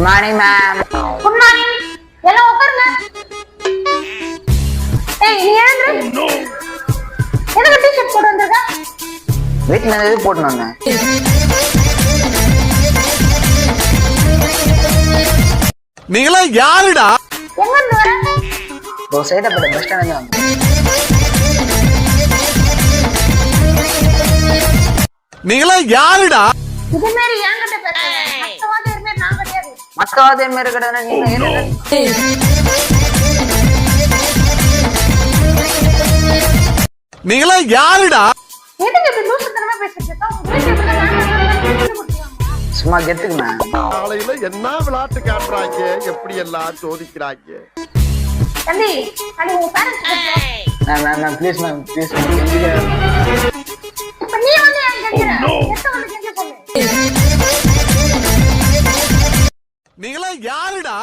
Morning ma'am. Good morning. எல்லாம் உட்காருங்க. ஏய் நீ எழுந்து. எதுக்கு டீ-ஷர்ட் போட்டு வந்திருக்க? வீட்ல இருந்து போட்டு வந்தேன். நீங்களா யாருடா? எங்க இருந்து வர? ஒரு சைடா போட பஸ் ஸ்டாண்ட்ல வந்து. நீங்களா யாருடா? இது மாதிரி என்கிட்ட பேசாத. மத்தவாத இருமே நான் கிடையாது. மத்தவாதே மாதிரி கடனா நீங்க என்ன? நீங்களா யாருடா? எதுக்கு இப்படி லூசுத்தனமா பேசிட்டு இருக்க? உங்க வீட்டுல இப்படி சும்மா கெத்துக்கு மேம். காலையில என்ன விளையாட்டு காட்டுறாங்க, எப்படி எல்லாம் சோதிக்கிறாங்க. தம்பி, அது உங்க பேரண்ட்ஸ் கிட்ட. Ma'am please ma'am please. இப்ப நீ வந்து என் கெஞ்சற. எத்த வந்து கெஞ்ச சொல்லு. நீங்களா யாருடா?